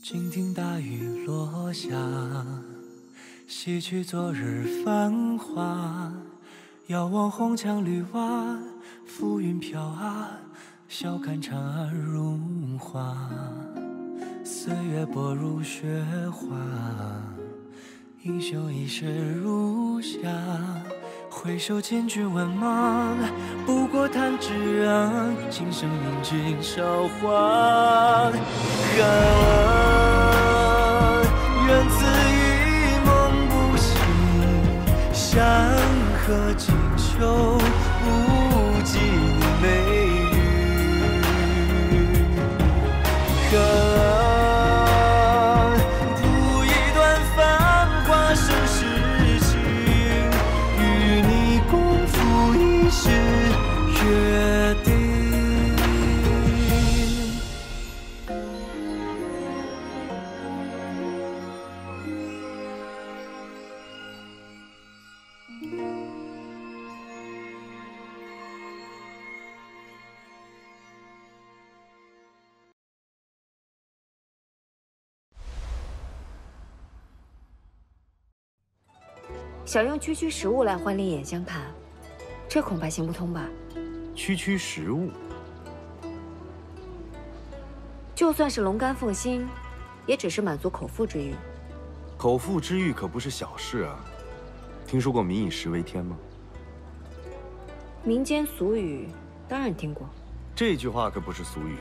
静听大雨落下，洗去昨日繁华。遥望红墙绿瓦，浮云飘啊，笑看长安如画。岁月薄如雪花，英雄一世如霞。回首千军万马，不过弹指啊，琴声饮尽韶华。愿此一梦不醒，山河锦绣，不及你美语。谱一段繁华盛世情，与你共赴一世约定。想用区区食物来换另眼相看，这恐怕行不通吧？区区食物，就算是龙肝凤心，也只是满足口腹之欲。口腹之欲可不是小事啊！听说过“民以食为天”吗？民间俗语当然听过。这句话可不是俗语，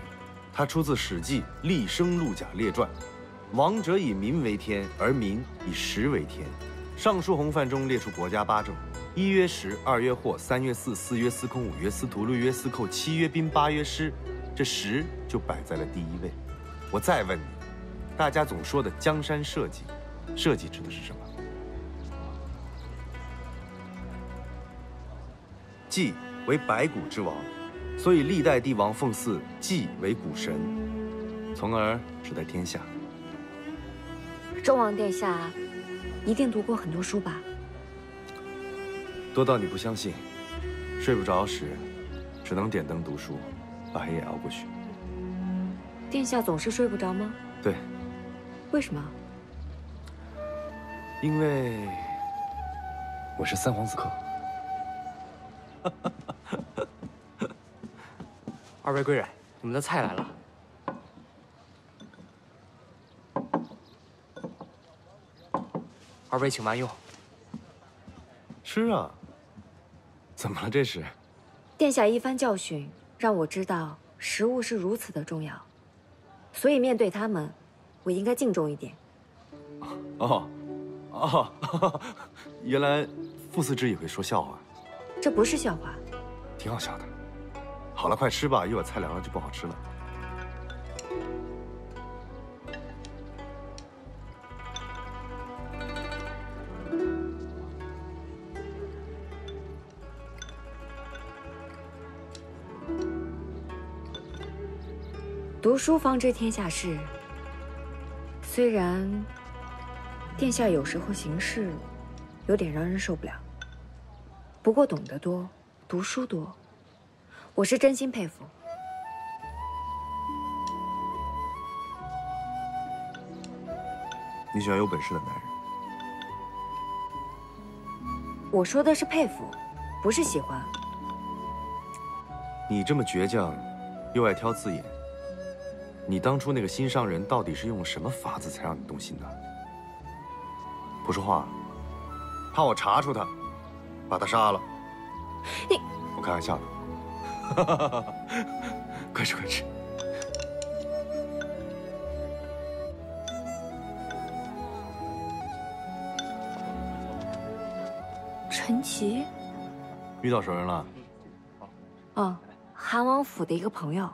它出自《史记·厉声陆贾列传》：“王者以民为天，而民以食为天。”尚书洪范中列出国家8政：一曰食，二曰货，三曰祀，四曰司空，五曰司徒，六曰司寇，七曰兵，八曰师。这食就摆在了第一位。我再问你，大家总说的江山社稷，社稷指的是什么？稷为百谷之王，所以历代帝王奉祀稷为谷神，从而指代天下。周王殿下一定读过很多书吧？多到你不相信。睡不着时，只能点灯读书，把黑夜熬过去。殿下总是睡不着吗？对。为什么？因为我是三皇子客。二位贵人，你们的菜来了。二位请慢用。吃啊！怎么了这是？殿下一番教训，让我知道食物是如此的重要，所以面对他们，我应该敬重一点。哦，原来傅四之也会说笑话。这不是笑话，挺好笑的。好了，快吃吧，一会儿菜凉了就不好吃了。读书方知天下事。虽然殿下有时候行事有点让人受不了，不过懂得多，读书多，我是真心佩服。你喜欢有本事的男人？我说的是佩服，不是喜欢。你这么倔强，又爱挑字眼。你当初那个心上人到底是用了什么法子才让你动心的？不说话，怕我查出他，把他杀了。你，我开玩笑的。快吃快吃。陈奇，遇到熟人了？哦，韩王府的一个朋友。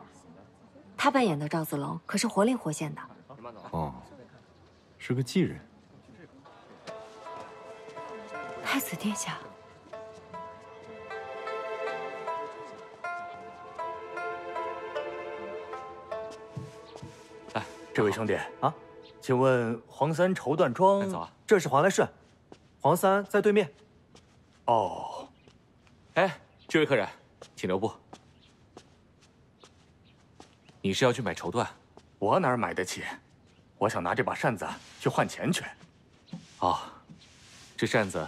他扮演的赵子龙可是活灵活现的。哦，是个妓人。太子殿下，哎，这位兄弟啊，请问黄三绸缎庄？走啊，这是黄来顺，黄三在对面。哦，哎，这位客人，请留步。你是要去买绸缎？我哪儿买得起？我想拿这把扇子去换钱去。哦，这扇子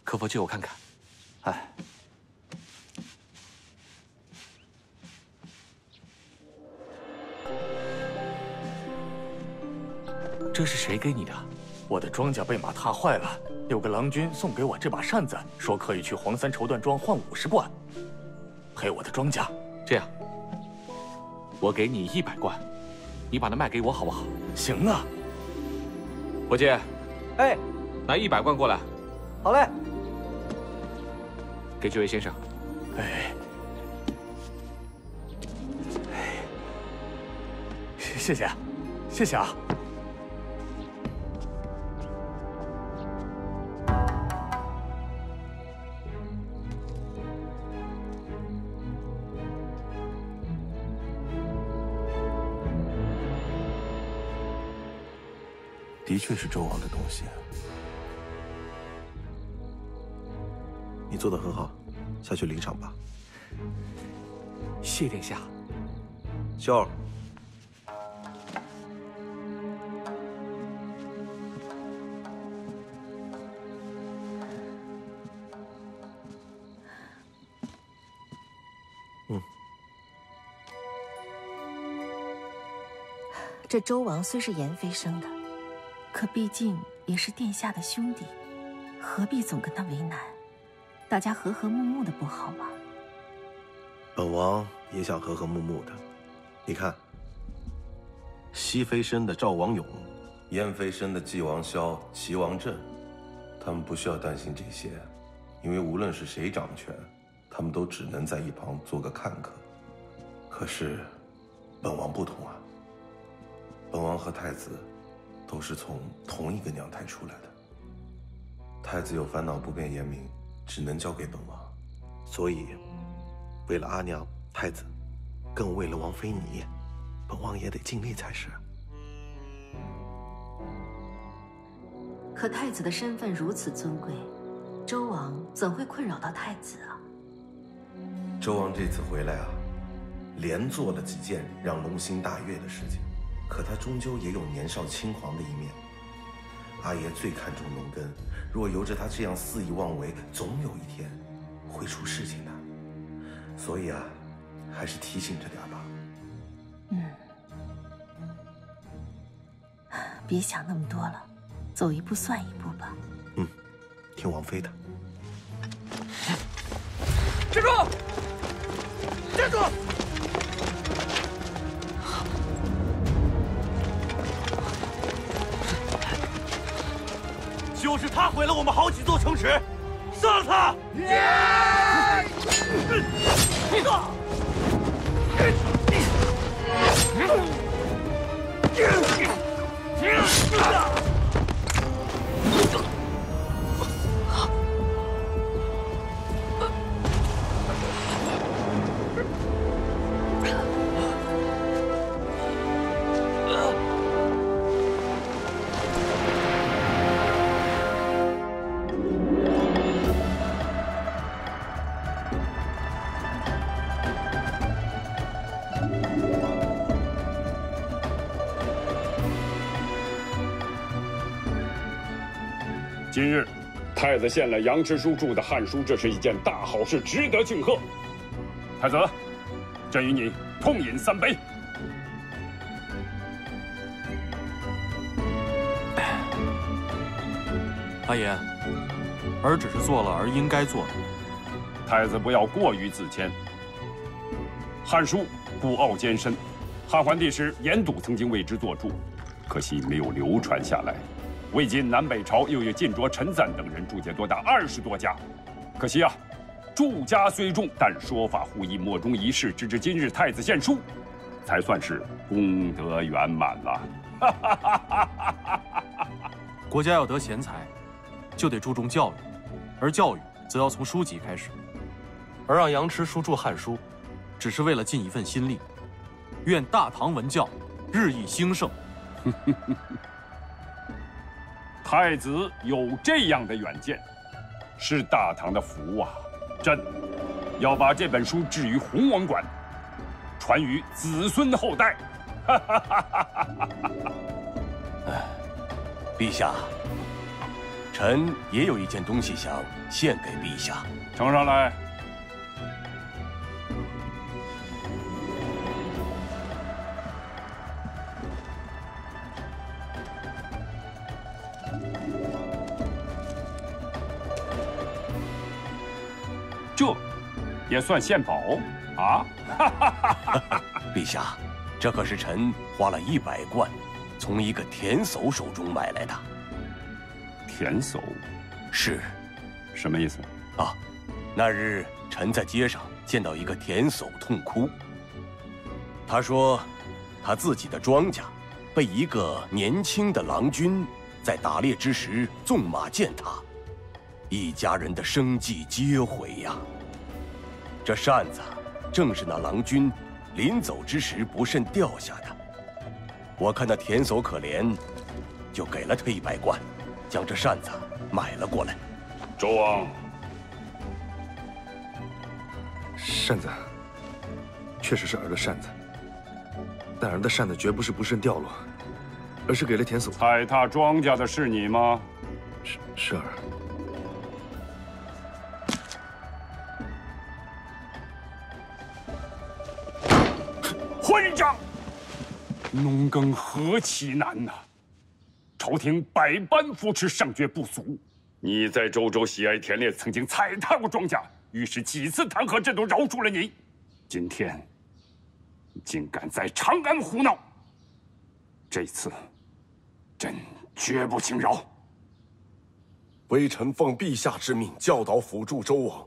可否借我看看？哎，这是谁给你的？我的庄稼被马踏坏了，有个郎君送给我这把扇子，说可以去黄三绸缎庄换50贯，赔我的庄稼。这样，我给你100贯，你把它卖给我好不好？行啊。伙计，哎，拿100贯过来。好嘞。给这位先生。哎，谢谢，谢谢啊。的确是周王的东西。你做得很好，下去领赏吧。谢殿下。秀儿，这周王虽是颜妃生的，可毕竟也是殿下的兄弟，何必总跟他为难？大家和和睦睦的不好吗？本王也想和和睦睦的。你看，熹妃生的赵王勇，燕妃生的纪王萧、齐王振，他们不需要担心这些，因为无论是谁掌权，他们都只能在一旁做个看客。可是，本王不同啊。本王和太子都是从同一个娘胎出来的。太子有烦恼不便言明，只能交给本王。所以，为了阿娘、太子，更为了王妃你，本王也得尽力才是。可太子的身份如此尊贵，周王怎会困扰到太子啊？周王这次回来啊，连做了几件让龙心大悦的事情。可他终究也有年少轻狂的一面。阿爷最看重农耕，若由着他这样肆意妄为，总有一天会出事情的。所以啊，还是提醒着点吧。别想那么多了，走一步算一步吧。听王妃的。站住！站住！就是他毁了我们好几座城池，杀了他！今日，太子献了杨池书著的《汉书》，这是一件大好事，值得庆贺。太子，朕与你痛饮3杯。阿爷，儿只是做了儿应该做的。太子不要过于自谦。《汉书》古奥艰深，汉桓帝时严笃曾经为之作注，可惜没有流传下来。魏晋南北朝又有晋卓、陈赞等人注解多达20多家，可惜啊，注家虽众，但说法互异，莫衷一是。直至今日，太子献书，才算是功德圆满了。国家要得贤才，就得注重教育，而教育则要从书籍开始。而让杨池书著《汉书》，只是为了尽一份心力。愿大唐文教日益兴盛。太子有这样的远见，是大唐的福啊！朕要把这本书置于弘王馆，传于子孙后代。陛下，臣也有一件东西想献给陛下。呈上来。这也算献宝啊！陛下，这可是臣花了100贯，从一个田叟手中买来的。田叟是，什么意思啊？那日臣在街上见到一个田叟痛哭，他说，他自己的庄稼被一个年轻的郎君在打猎之时纵马践踏，一家人的生计皆毁呀。这扇子正是那郎君临走之时不慎掉下的。我看那田叟可怜，就给了他100贯，将这扇子买了过来。周王，扇子确实是儿的扇子，但儿的扇子绝不是不慎掉落，而是给了田叟。踩踏庄稼的是你吗？是儿。混账！农耕何其难呐！朝廷百般扶持，上绝不俗。你在周州喜爱田猎，曾经踩踏过庄稼，御史几次弹劾，朕都饶恕了你。今天，竟敢在长安胡闹，这次，朕绝不轻饶。微臣奉陛下之命教导辅助周王，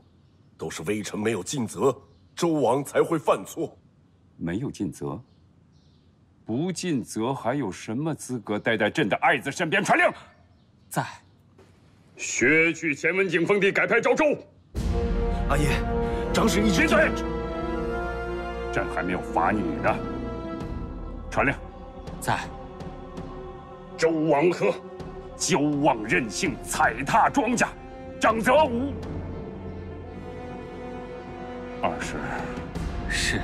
都是微臣没有尽责，周王才会犯错。没有尽责，不尽责还有什么资格待在朕的爱子身边传令？在。削去前文景封地，改派赵州。阿爷，长史一直闭嘴！朕还没有罚你呢。传令。在。周王和骄妄任性，踩踏庄稼，长则无。20。是。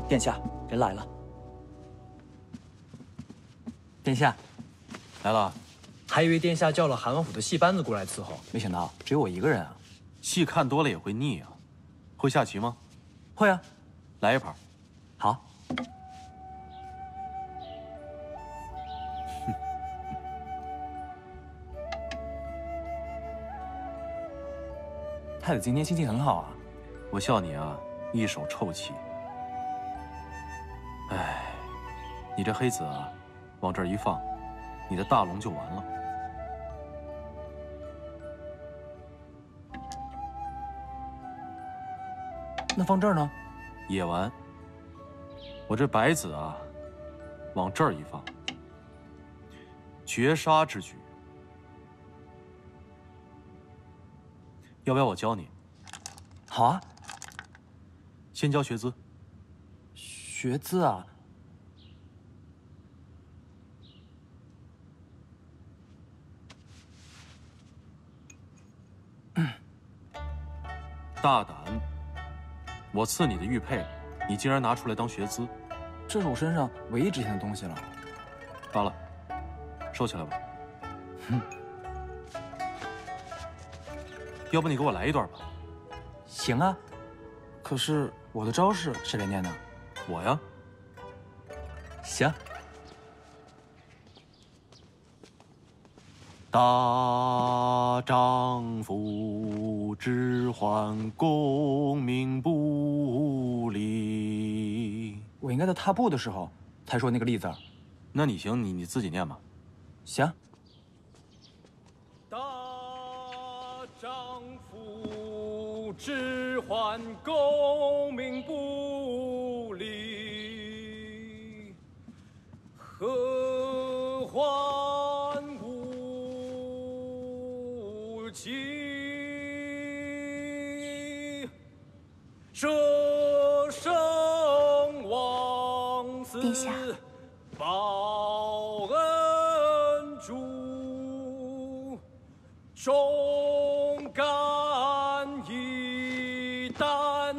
殿下，人来了。殿下，来了。还以为殿下叫了韩王府的戏班子过来伺候，没想到只有我一个人啊。戏看多了也会腻啊。会下棋吗？会啊。来一盘。好。太子今天心情很好啊。我笑你啊，一手臭棋。哎，你这黑子啊，往这儿一放，你的大龙就完了。那放这儿呢？也完。我这白子啊，往这儿一放，绝杀之举。要不要我教你？好啊。先教学姿。学姿啊？大胆！我赐你的玉佩，你竟然拿出来当学姿，这是我身上唯一值钱的东西了。罢了，收起来吧。要不你给我来一段吧？行啊。可是我的招式谁来念呢？我呀。行。大丈夫只还功名不离。我应该在踏步的时候才说那个“立”字。那你行，你自己念吧。行。大丈夫只还功名不离，何患无期？舍生忘死，殿下，报恩主，忠肝义胆，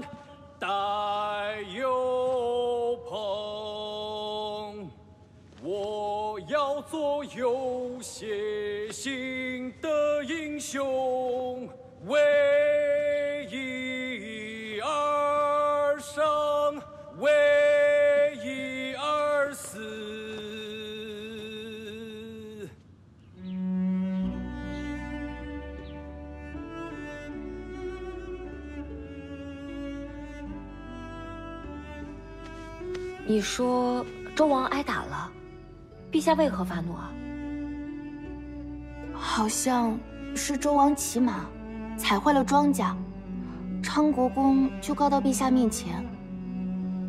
做有血性的英雄，为义而生，为义而死。你说周王挨打了，陛下为何发怒啊？好像是周王骑马踩坏了庄稼，昌国公就告到陛下面前。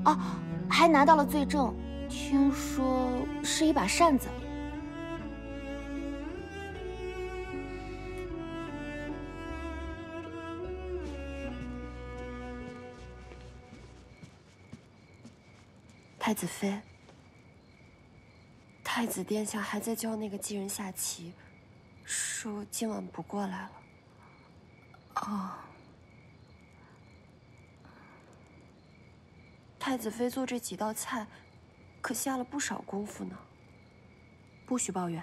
啊，还拿到了罪证，听说是一把扇子。太子妃，太子殿下还在教那个妓人下棋，说今晚不过来了。哦。太子妃做这几道菜，可下了不少功夫呢。不许抱怨，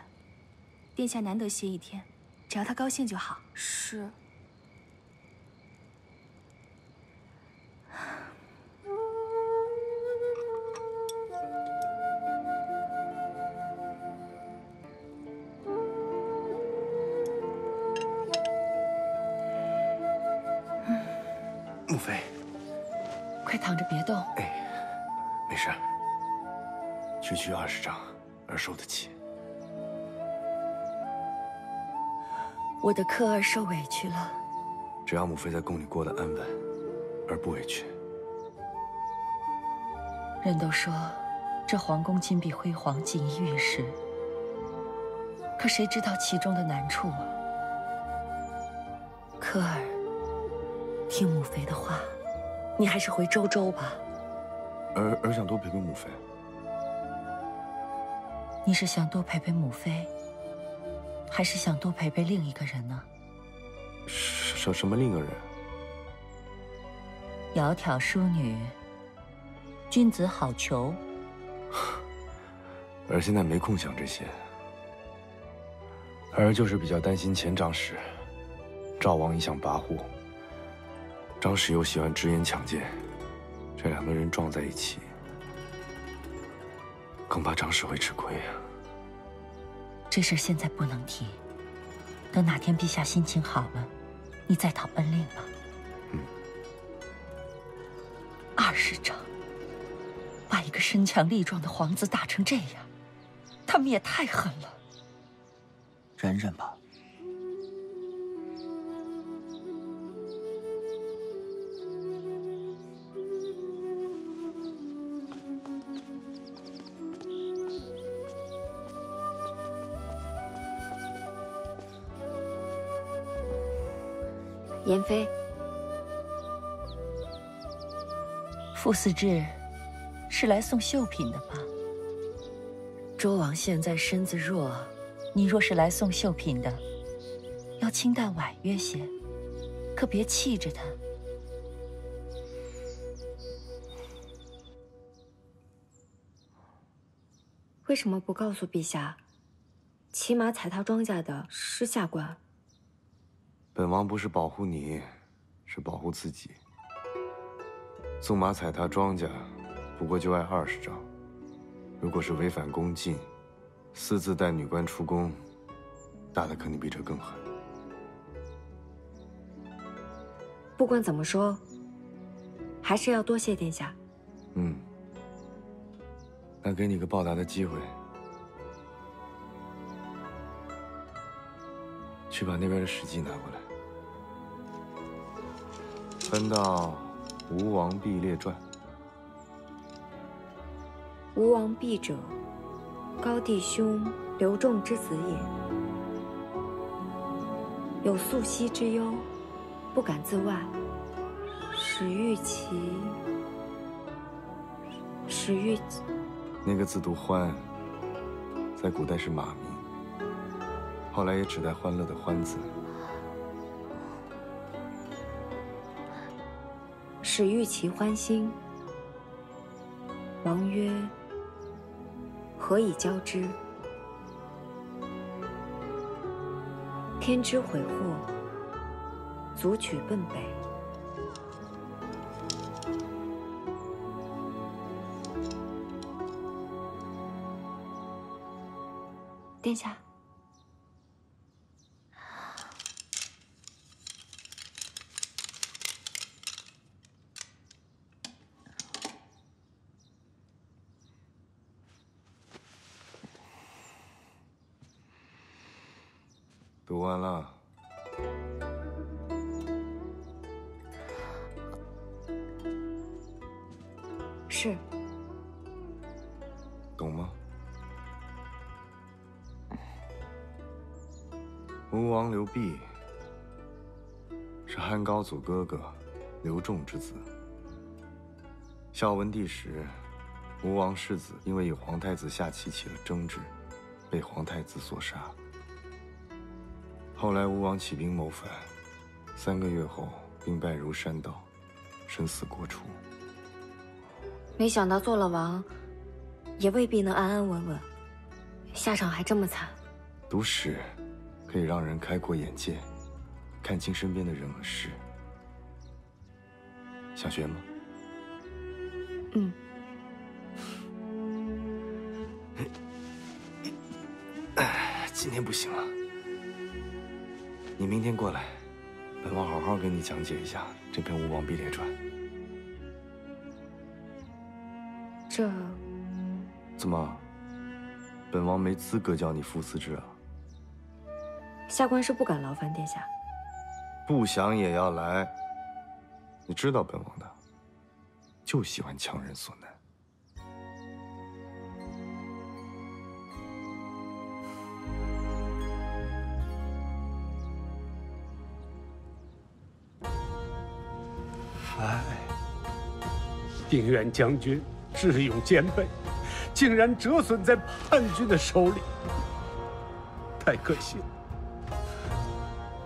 殿下难得歇一天，只要他高兴就好。是。母妃，快躺着别动。哎，没事。区区20掌，儿受得起。我的克儿受委屈了。只要母妃在宫里过得安稳，儿不委屈。人都说这皇宫金碧辉煌，锦衣玉食，可谁知道其中的难处啊？克儿，听母妃的话，你还是回周州吧。儿想多陪陪母妃。你是想多陪陪母妃，还是想多陪陪另一个人呢？什么另一个人？窈窕淑女，君子好逑。儿现在没空想这些。儿就是比较担心前长史。赵王一向跋扈，长史又喜欢直言抢谏，这两个人撞在一起，恐怕长史会吃亏啊。这事现在不能提，等哪天陛下心情好了，你再讨恩令吧。20掌，把一个身强力壮的皇子打成这样，他们也太狠了。忍忍吧。妍妃，傅思志是来送绣品的吧？周王现在身子弱，你若是来送绣品的，要清淡婉约些，可别气着他。为什么不告诉陛下，骑马踩踏庄稼的是下官？本王不是保护你，是保护自己。纵马踩踏庄稼，不过就挨20掌；如果是违反宫禁，私自带女官出宫，大的肯定比这更狠。不管怎么说，还是要多谢殿下。那给你个报答的机会，去把那边的史记拿过来。翻到《吴王毕列传》。吴王毕者，高帝兄刘仲之子也。有素息之忧，不敢自外。始欲其。那个字读欢，在古代是马名，后来也指代欢乐的欢字。始欲其欢心。王曰：何以教之？天之悔祸，足取奔北。殿下，读完了。是。懂吗？吴王刘濞是汉高祖哥哥刘仲之子。孝文帝时，吴王世子因为与皇太子下棋起了争执，被皇太子所杀。后来吴王起兵谋反，3个月后兵败如山倒，身死国处。没想到做了王，也未必能安安稳稳，下场还这么惨。读史可以让人开阔眼界，看清身边的人和事。想学吗？嗯。今天不行了，你明天过来，本王好好给你讲解一下这篇《吴王毕列传》。这怎么？本王没资格教你傅斯之啊？下官是不敢劳烦殿下。不想也要来。你知道本王的，就喜欢强人所难。哎，定远将军智勇兼备，竟然折损在叛军的手里，太可惜了，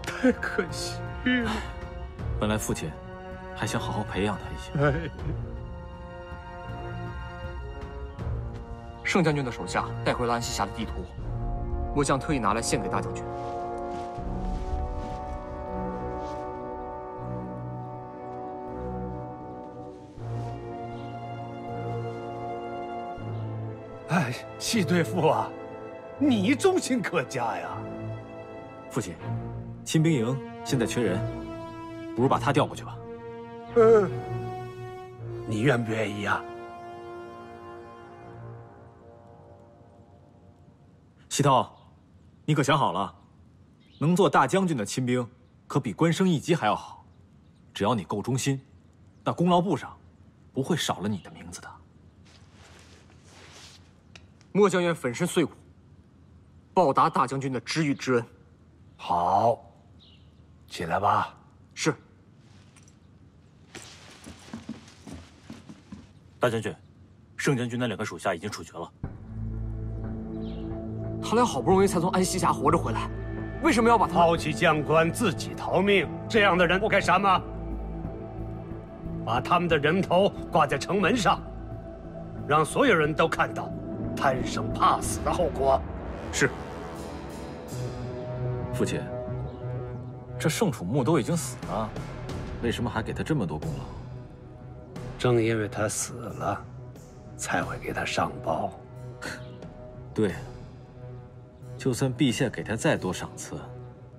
太可惜了。本来父亲还想好好培养他一下。哎，盛将军的手下带回了安西峡的地图，末将特意拿来献给大将军。哎，戚对父啊，你忠心可嘉呀！父亲，亲兵营现在缺人，不如把他调过去吧。你愿不愿意啊？西涛，你可想好了？能做大将军的亲兵，可比官升一级还要好。只要你够忠心，那功劳簿上不会少了你的名字的。末将愿粉身碎骨，报答大将军的知遇之恩。好，起来吧。是。大将军，盛将军那2个属下已经处决了。他俩好不容易才从安西峡活着回来，为什么要把他抛弃将官，自己逃命？这样的人不该杀吗？把他们的人头挂在城门上，让所有人都看到贪生怕死的后果。是。父亲，这盛楚木都已经死了，为什么还给他这么多功劳？正因为他死了，才会给他上报。对，就算陛下给他再多赏赐，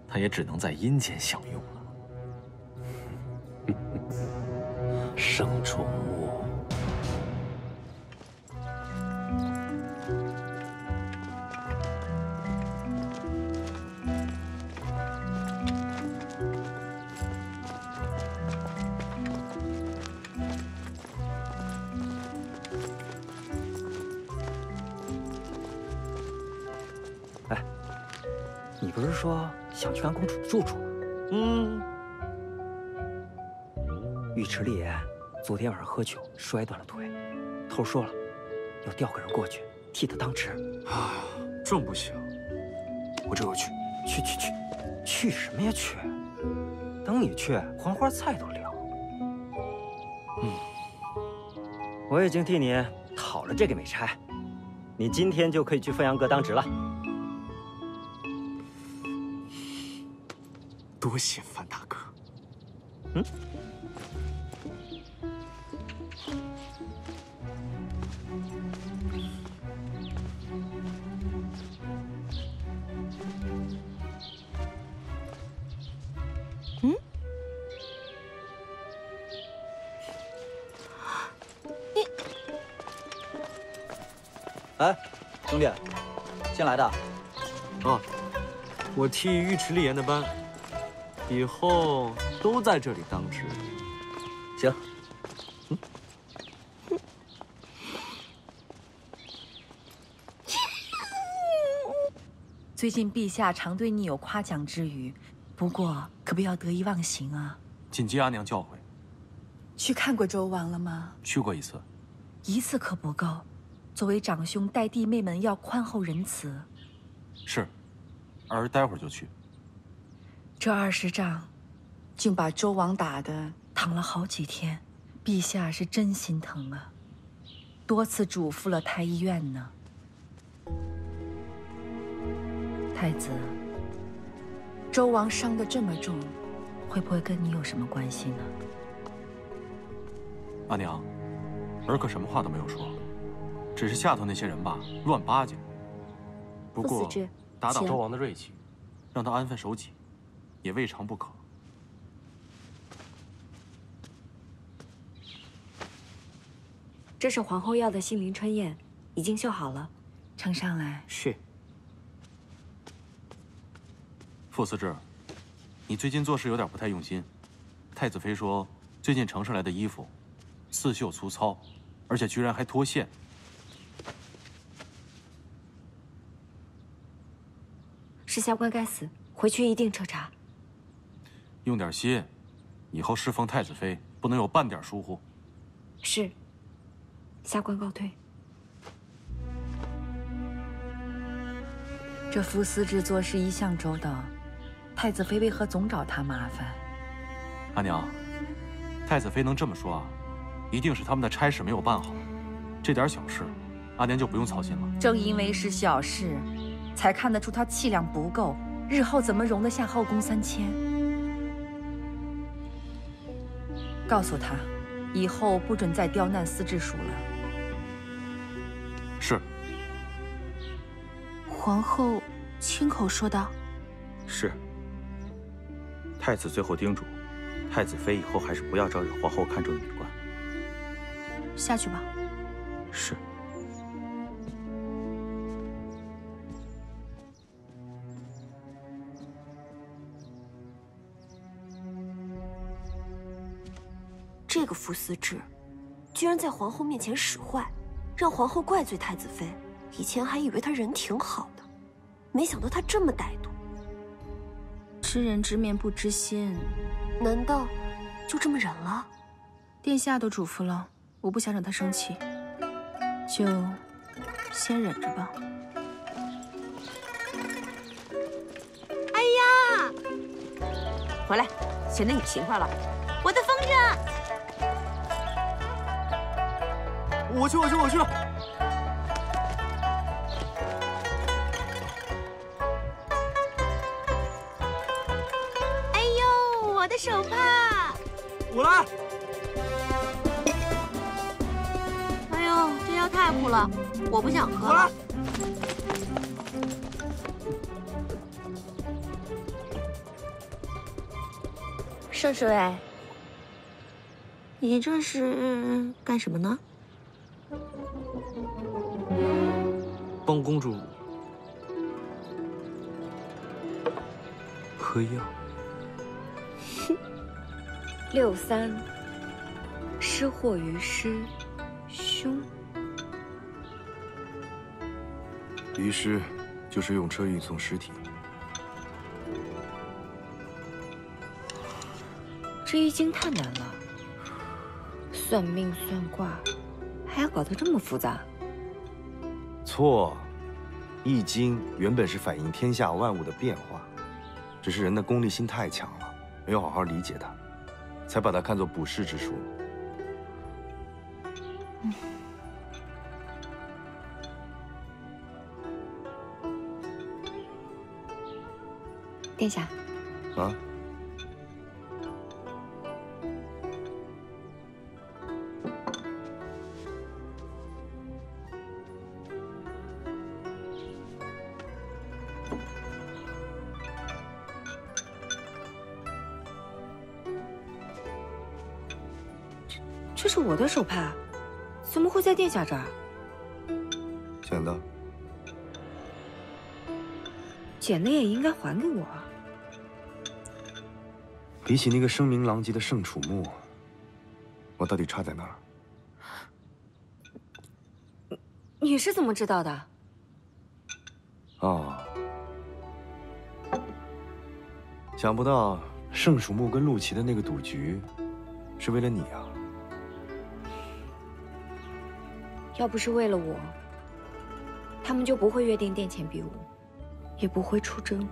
他也只能在阴间享用了。盛楚木，你不是说想去看公主的住处吗？尉迟烈昨天晚上喝酒摔断了腿，头说了要调个人过去替他当值。啊，这不行，我这就去。去什么呀去？等你去，黄花菜都凉。我已经替你讨了这个美差，你今天就可以去凤阳阁当值了。多谢范大哥。哎，兄弟，新来的？哦，我替尉迟立言的班，以后都在这里当值。行。最近陛下常对你有夸奖之语，不过可不要得意忘形啊。谨记阿娘教诲。去看过周王了吗？去过一次。一次可不够。作为长兄，待弟妹们要宽厚仁慈。是，儿待会儿就去。这20仗，竟把周王打得躺了好几天，陛下是真心疼啊，多次嘱咐了太医院呢。太子，周王伤得这么重，会不会跟你有什么关系呢？阿娘，儿可什么话都没有说。只是下头那些人吧，乱巴结。不过打倒周王的锐气，让他安分守己，也未尝不可。这是皇后要的杏林春燕，已经绣好了，呈上来。是。傅思志，你最近做事有点不太用心。太子妃说，最近呈上来的衣服，刺绣粗糙，而且居然还脱线。是下官该死，回去一定彻查。用点心，以后侍奉太子妃不能有半点疏忽。是，下官告退。这傅思志做事一向周到，太子妃为何总找他麻烦？阿娘，太子妃能这么说啊，一定是他们的差事没有办好。这点小事，阿娘就不用操心了。正因为是小事，才看得出他气量不够，日后怎么容得下后宫3000？告诉他，以后不准再刁难思治署了。是。皇后亲口说道：“是。太子最后叮嘱，太子妃以后还是不要招惹皇后看重的女官。下去吧。”是。这个傅思治，居然在皇后面前使坏，让皇后怪罪太子妃。以前还以为他人挺好的，没想到他这么歹毒。知人知面不知心，难道就这么忍了？殿下都嘱咐了，我不想让他生气，就先忍着吧。哎呀，回来，显得你勤快了。我的风筝。我去。哎呦，我的手帕！我来。哎呦，这药太苦了，我不想喝了。顺水，你这是干什么呢？帮公主喝药。63，失祸于师兄。于师就是用车运送尸体。这易经太难了，算命算卦，还要搞得这么复杂。错，《易经》原本是反映天下万物的变化，只是人的功利心太强了，没有好好理解它，才把它看作卜筮之书。殿下，啊？这是我的手帕，怎么会在殿下这儿？捡的。捡的也应该还给我。比起那个声名狼藉的圣楚墓，我到底差在哪儿？你是怎么知道的？哦，想不到圣楚墓跟陆琪的那个赌局，是为了你啊！要不是为了我，他们就不会约定殿前比武，也不会出征，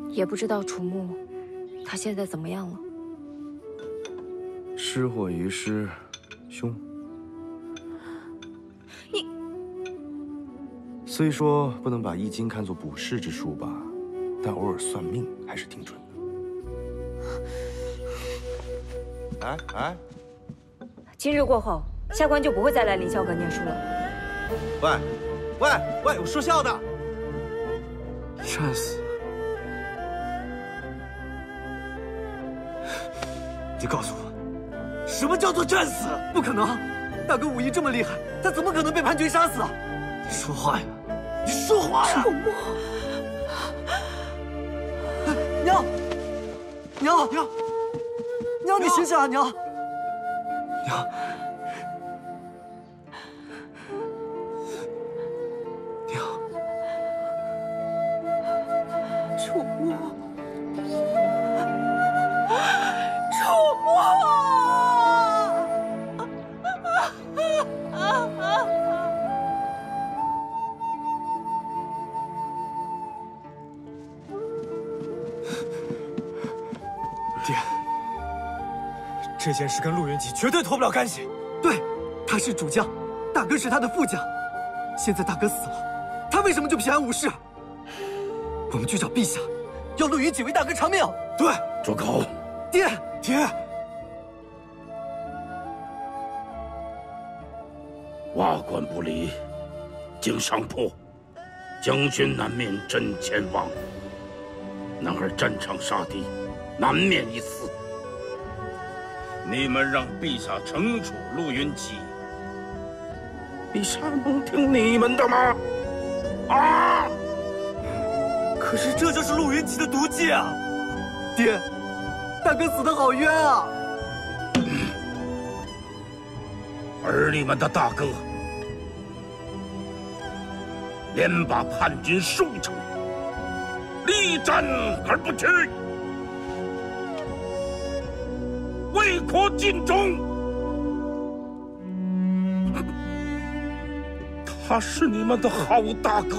也不知道楚墓他现在怎么样了。失火于师，兄。你虽说不能把易经看作卜筮之术吧，但偶尔算命还是挺准的。哎，今日过后，下官就不会再来凌霄阁念书了。喂，我说笑的。战死！你告诉我，什么叫做战死？不可能！大哥武艺这么厉害，他怎么可能被叛军杀死啊？你说话呀！你说话呀！楚墨，娘，你醒醒啊，娘！楚墨，楚墨！爹，这件事跟陆云集绝对脱不了干系。对，他是主将，大哥是他的副将。现在大哥死了，他为什么就平安无事？我们去找陛下，要陆云集为大哥偿命。对，住口！爹，瓦官不离，经上铺，将军难免阵前亡。男儿战场杀敌，难免一死。你们让陛下惩处陆云集，陛下能听你们的吗？啊！可是这就是陆云集的毒计啊！爹，大哥死得好冤啊！而你们的大哥，连把叛军收成，力战而不屈，为国尽忠。他是你们的好大哥，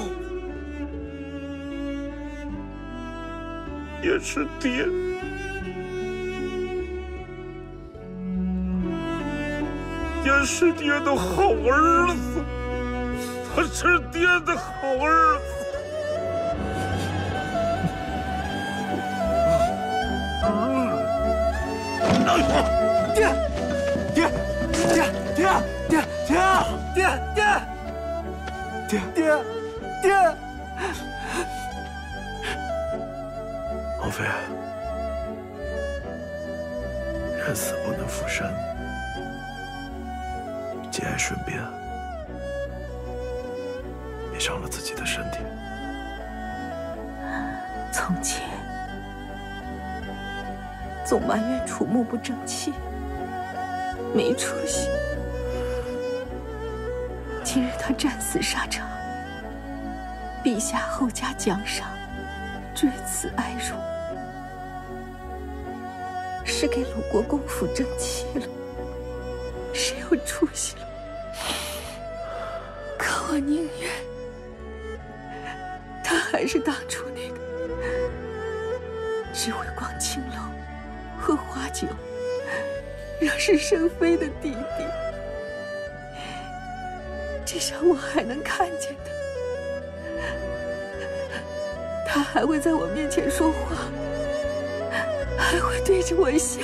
也是爹。也是爹的好儿子，他是爹的好儿子。爹！王妃，人死不能复生。节哀顺变，别伤了自己的身体。从前总埋怨楚墓不争气，没出息。今日他战死沙场，陛下厚加奖赏，坠此哀荣，是给鲁国公府争气了，是有出息了。可我宁愿他还是当初那个只会逛青楼、喝花酒、惹是生非的弟弟。至少我还能看见他，他还会在我面前说话，还会对着我笑。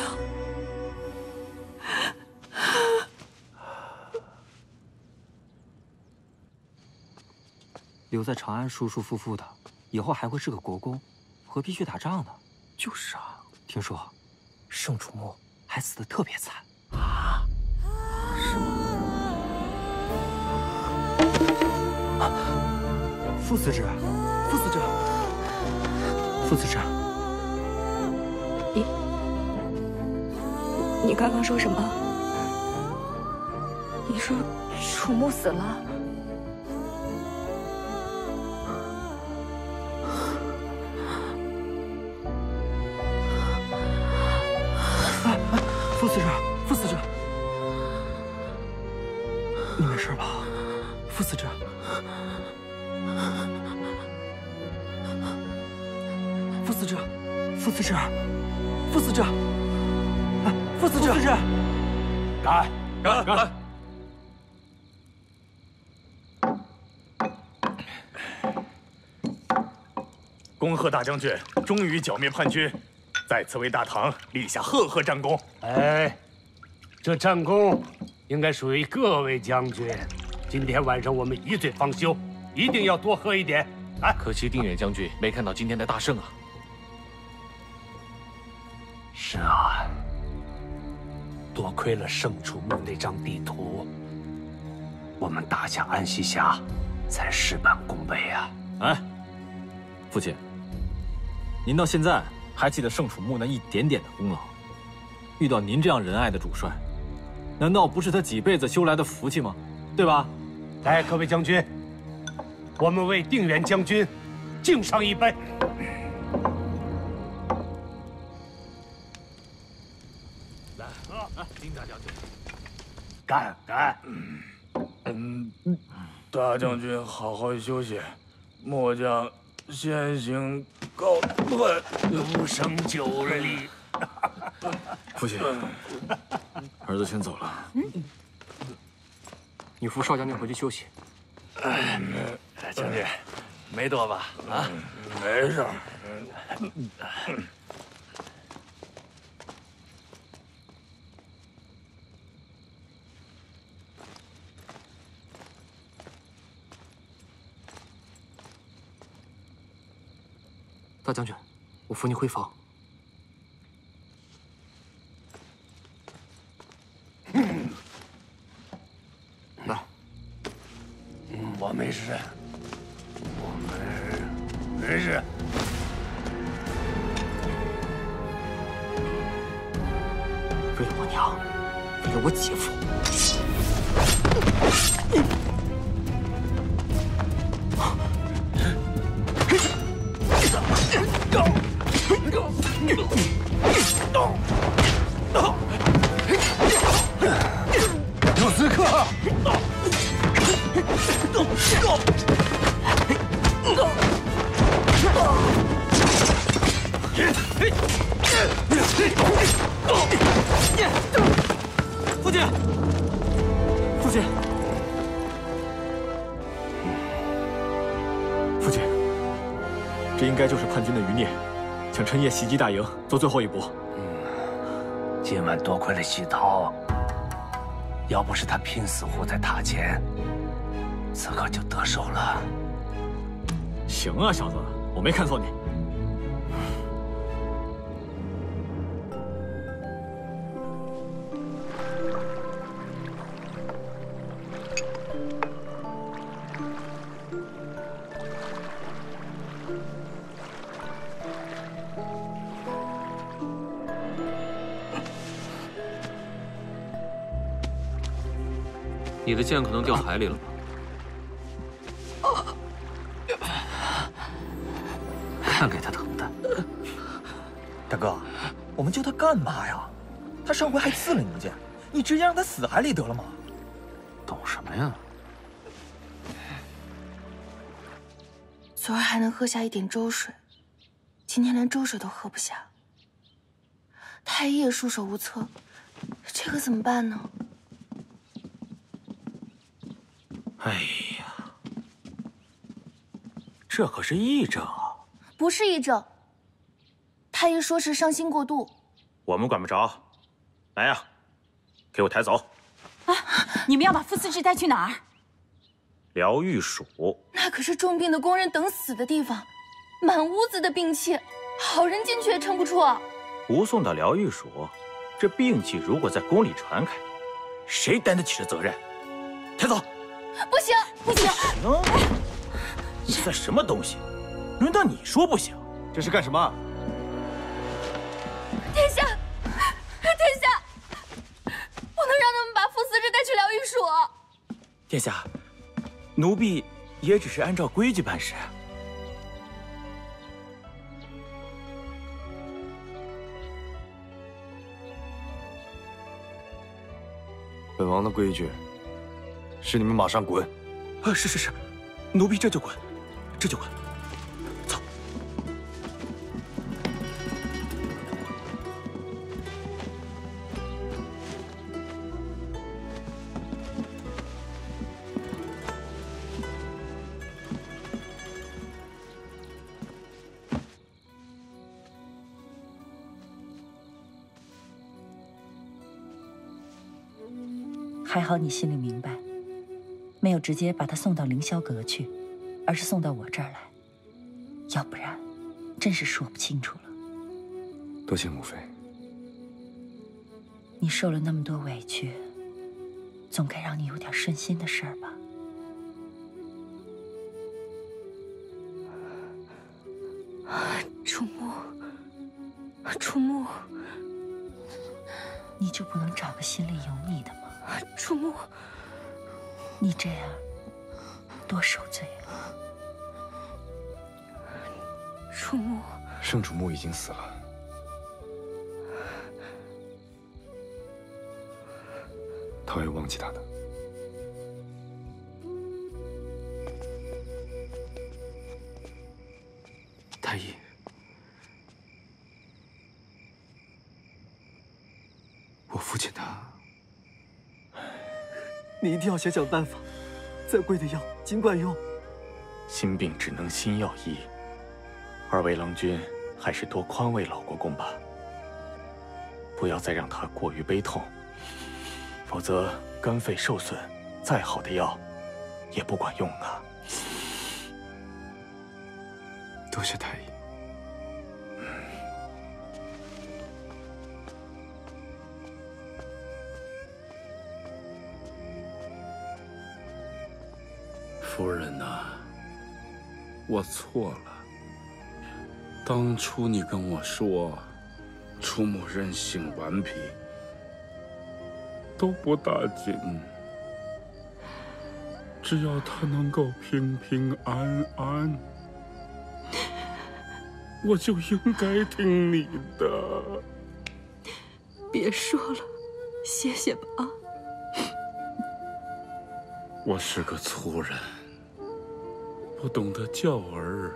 留在长安舒舒服服的，以后还会是个国公，何必去打仗呢？就是啊，听说圣楚墓还死得特别惨。副司职，副司职，副司职，你刚刚说什么？你说楚木死了？副司职，副司职，你没事吧？副司职。副司职，副司职，副司职，副司职，赶！恭贺大将军终于剿灭叛军，再次为大唐立下赫赫战功。哎，这战功应该属于各位将军。今天晚上我们一醉方休，一定要多喝一点。哎，可惜定远将军没看到今天的大胜啊。是啊，多亏了圣楚墓那张地图，我们打下安西峡，才事半功倍啊！哎，父亲，您到现在还记得圣楚墓那一点点的功劳？遇到您这样仁爱的主帅，难道不是他几辈子修来的福气吗？对吧？来，各位将军，我们为定远将军敬上一杯。来，丁大将军，干！大将军好好休息，末将先行告退。不胜酒力。父亲，儿子先走了。你扶少将军回去休息。将军，没多吧？啊，没事。大将军，我扶你回房。来，我没事，我没事。为了我娘，为了我姐夫。有刺客！父亲，父亲，父亲，这应该就是叛军的余孽，想趁夜袭击大营，做最后一搏。今晚多亏了喜涛，要不是他拼死护在塔前，此刻就得手了。行啊，小子，我没看错你。你的剑可能掉海里了吧？看给他疼的。大哥，我们救他干嘛呀？他上回还刺了你一剑，你直接让他死海里得了吗？懂什么呀？昨儿还能喝下一点粥水，今天连粥水都喝不下。太医也束手无策，这可怎么办呢？哎呀，这可是癔症啊！不是癔症，太医说是伤心过度。我们管不着。来呀，给我抬走。啊！你们要把傅司职带去哪儿？疗愈署。那可是重病的工人等死的地方，满屋子的兵器，好人进去也撑不住啊！护送到疗愈署，这病气如果在宫里传开，谁担得起这责任？抬走，不行，不行！你算什么东西？轮到你说不行？这是干什么？殿下，殿下，不能让他们把傅思志带去疗愈所。殿下，奴婢也只是按照规矩办事。本王的规矩是你们马上滚。是，奴婢这就滚，这就滚。走。还好你心里明白，没有直接把他送到凌霄阁去，而是送到我这儿来，要不然真是说不清楚了。多谢母妃。你受了那么多委屈，总该让你有点顺心的事儿吧？楚木，楚木，你就不能找个心里有你的吗？楚木，你这样多受罪啊！楚木，圣主木已经死了，他会忘记他的。太医，我父亲他……你一定要想想办法，再贵的药尽管用。心病只能心药医，二位郎君还是多宽慰老国公吧，不要再让他过于悲痛，否则肝肺受损，再好的药也不管用啊。多谢太医。夫人呐，我错了。当初你跟我说，楚母任性顽皮，都不打紧。只要她能够平平安安，我就应该听你的。别说了，谢谢吧啊。我是个粗人，不懂得教儿。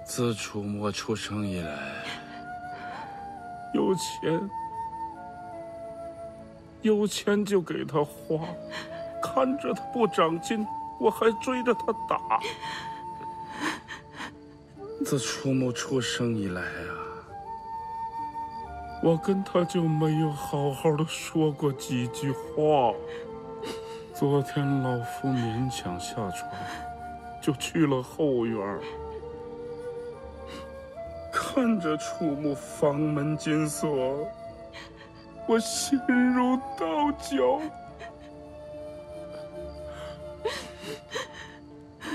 自楚墨出生以来，有钱就给他花，看着他不长进，我还追着他打。自楚墨出生以来啊，我跟他就没有好好的说过几句话。昨天老夫勉强下床，就去了后院，看着楚木房门紧锁，我心如刀绞，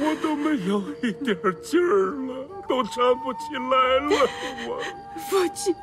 我都没有一点劲儿了，都站不起来了。我父亲。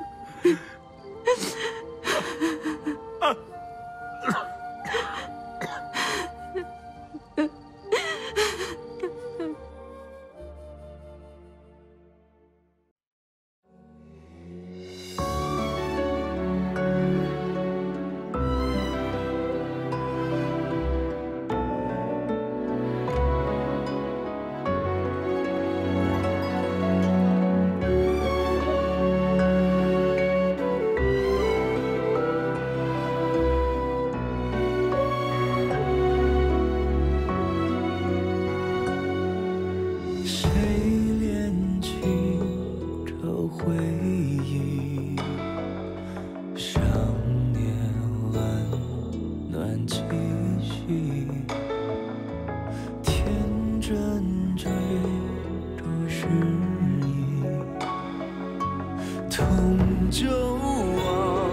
就忘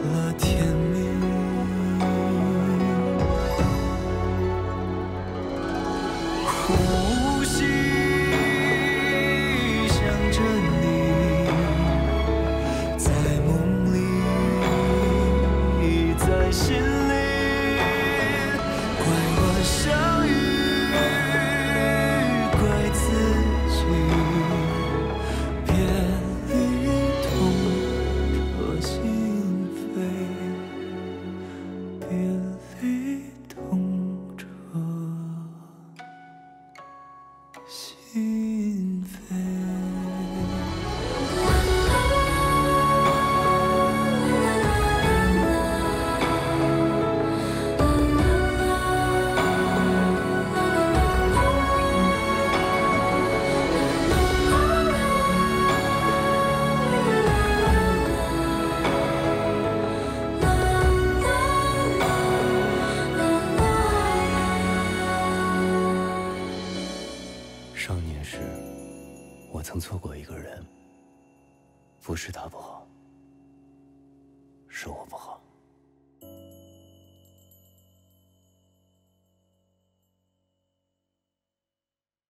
了天明。呼吸，想着你，在梦里，在心里，怪我相遇，怪自己，别离痛彻心扉，别离痛彻心扉。少年时，我曾错过一个人，不是他不好，是我不好。